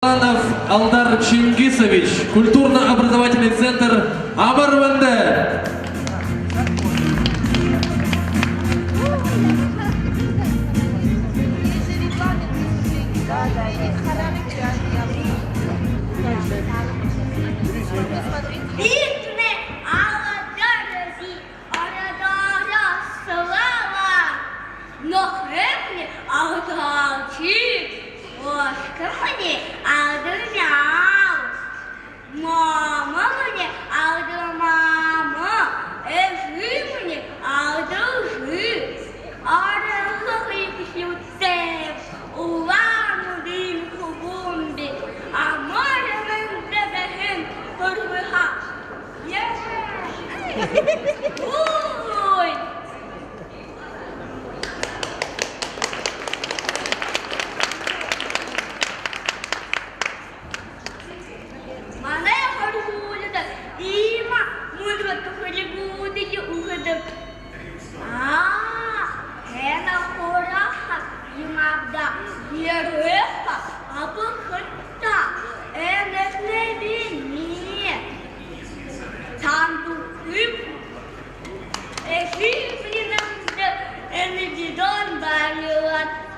Алдар Чингисович, культурно-образовательный центр Амарвенде. Мама мне алды мама, жи мне алды жи, хлопки утеп, улану дымку бомби, а море мен дебехен порвыха. Ой!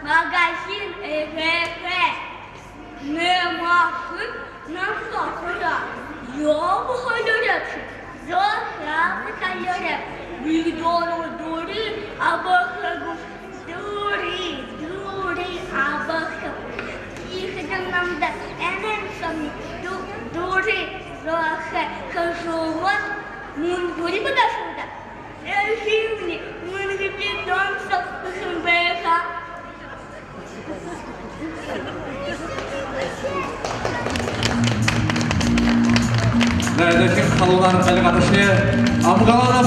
Магазин не машин на сахара. Я выходят, я выходят. Видону дури, абахагу дури, абахагу. Их нам да, энем дури, зохе, кажуват, мунгури подошла. Эльфивни, мунгури домса, хумбеха. Nähdäkin haluan alkaa se Amgalana